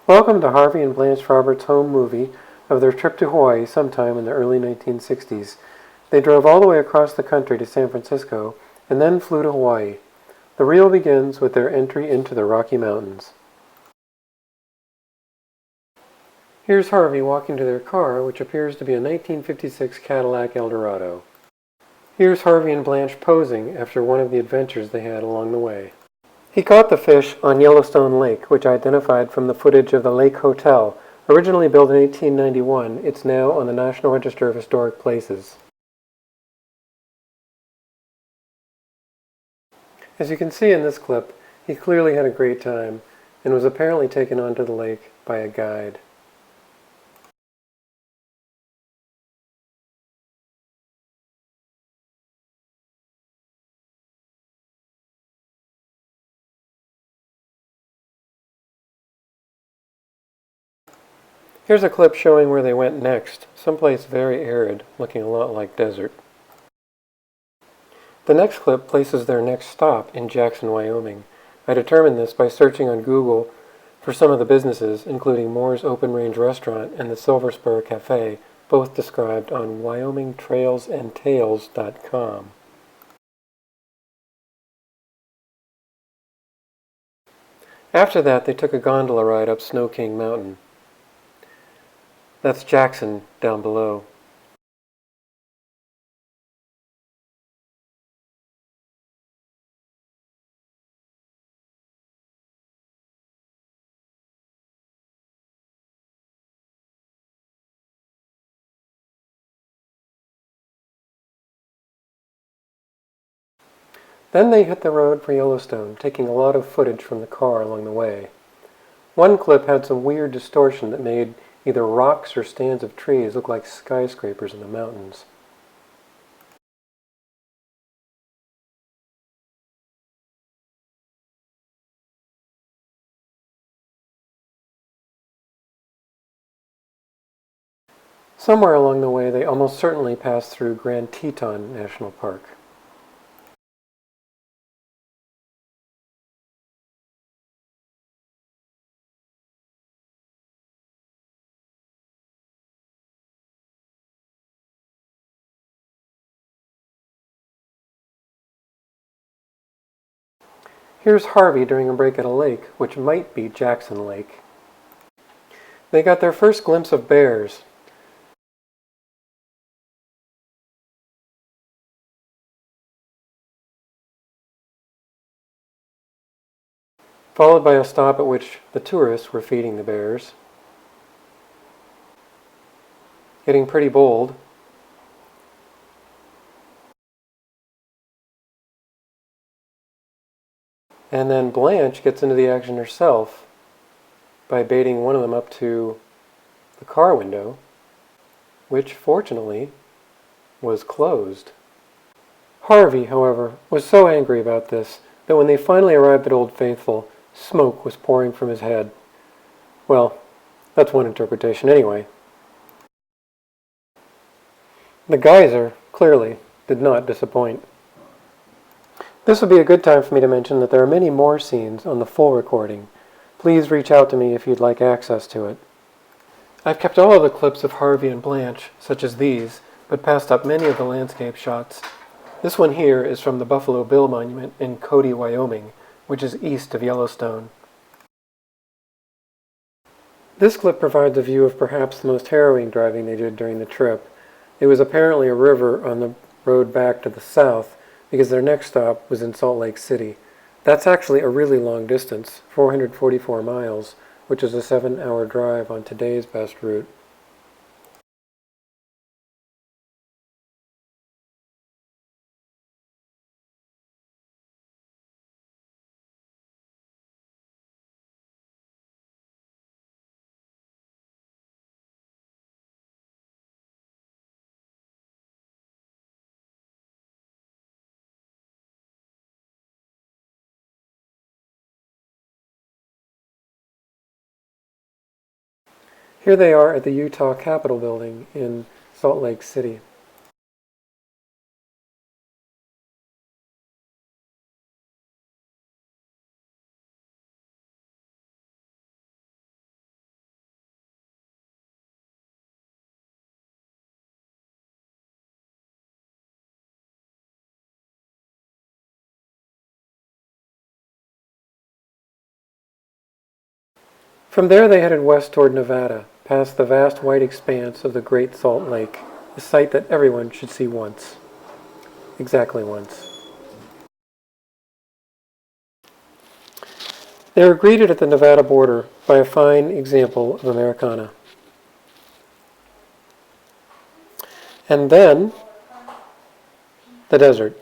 Welcome to Harvey and Blanche Roberts' home movie of their trip to Hawaii sometime in the early 1960s. They drove all the way across the country to San Francisco and then flew to Hawaii. The reel begins with their entry into the Rocky Mountains. Here's Harvey walking to their car, which appears to be a 1956 Cadillac Eldorado. Here's Harvey and Blanche posing after one of the adventures they had along the way. He caught the fish on Yellowstone Lake, which identified from the footage of the Lake Hotel. Originally built in 1891, it's now on the National Register of Historic Places. As you can see in this clip, he clearly had a great time and was apparently taken onto the lake by a guide. Here's a clip showing where they went next, someplace very arid, looking a lot like desert. The next clip places their next stop in Jackson, Wyoming. I determined this by searching on Google for some of the businesses, including Moore's Open Range Restaurant and the Silver Spur Cafe, both described on wyomingtrailsandtales.com. After that, they took a gondola ride up Snow King Mountain. That's Jackson down below. Then they hit the road for Yellowstone, taking a lot of footage from the car along the way. One clip had some weird distortion that made either rocks or stands of trees look like skyscrapers in the mountains. Somewhere along the way, they almost certainly passed through Grand Teton National Park. Here's Harvey during a break at a lake, which might be Jackson Lake. They got their first glimpse of bears. Followed by a stop at which the tourists were feeding the bears. Getting pretty bold. And then Blanche gets into the action herself by baiting one of them up to the car window, which fortunately was closed. Harvey, however, was so angry about this that when they finally arrived at Old Faithful, smoke was pouring from his head. Well, that's one interpretation anyway. The geyser, clearly, did not disappoint. This would be a good time for me to mention that there are many more scenes on the full recording. Please reach out to me if you'd like access to it. I've kept all of the clips of Harvey and Blanche, such as these, but passed up many of the landscape shots. This one here is from the Buffalo Bill Monument in Cody, Wyoming, which is east of Yellowstone. This clip provides a view of perhaps the most harrowing driving they did during the trip. It was apparently a river on the road back to the south, because their next stop was in Salt Lake City. That's actually a really long distance, 444 miles, which is a 7-hour drive on today's best route. Here they are at the Utah Capitol building in Salt Lake City. From there they headed west toward Nevada, past the vast white expanse of the Great Salt Lake, a sight that everyone should see once. Exactly once. They were greeted at the Nevada border by a fine example of Americana. And then, the desert.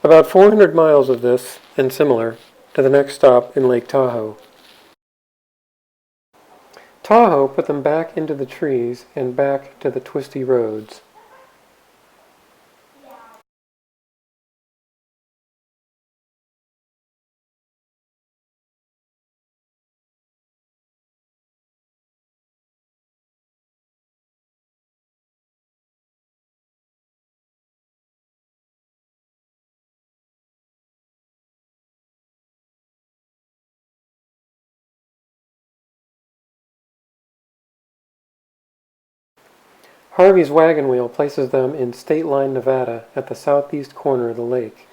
About 400 miles of this, and similar, to the next stop in Lake Tahoe. Tahoe put them back into the trees and back to the twisty roads. Harvey's wagon wheel places them in State Line, Nevada, at the southeast corner of the lake.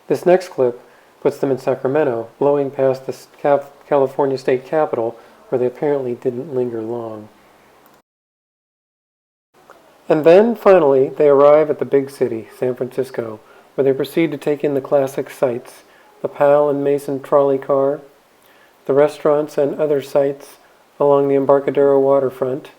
This next clip puts them in Sacramento, blowing past the California state capitol, where they apparently didn't linger long. And then, finally, they arrive at the big city, San Francisco, where they proceed to take in the classic sights, the Powell and Mason trolley car, the restaurants and other sights along the Embarcadero waterfront,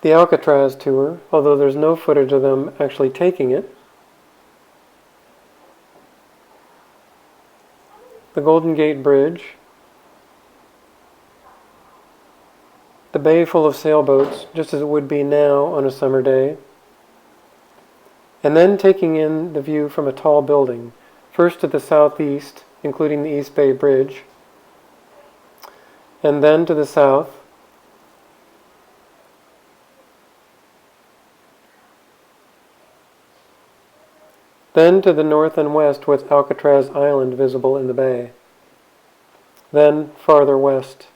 the Alcatraz tour, although there's no footage of them actually taking it, the Golden Gate Bridge, the bay full of sailboats, just as it would be now on a summer day, and then taking in the view from a tall building, first to the southeast, including the East Bay Bridge, and then to the south, then to the north and west with Alcatraz Island visible in the bay, then farther west.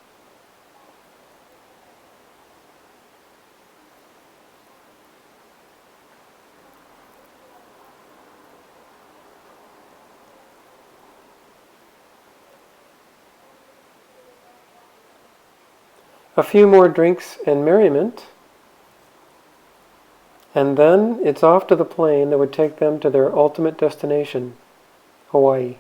A few more drinks and merriment, and then it's off to the plane that would take them to their ultimate destination, Hawaii.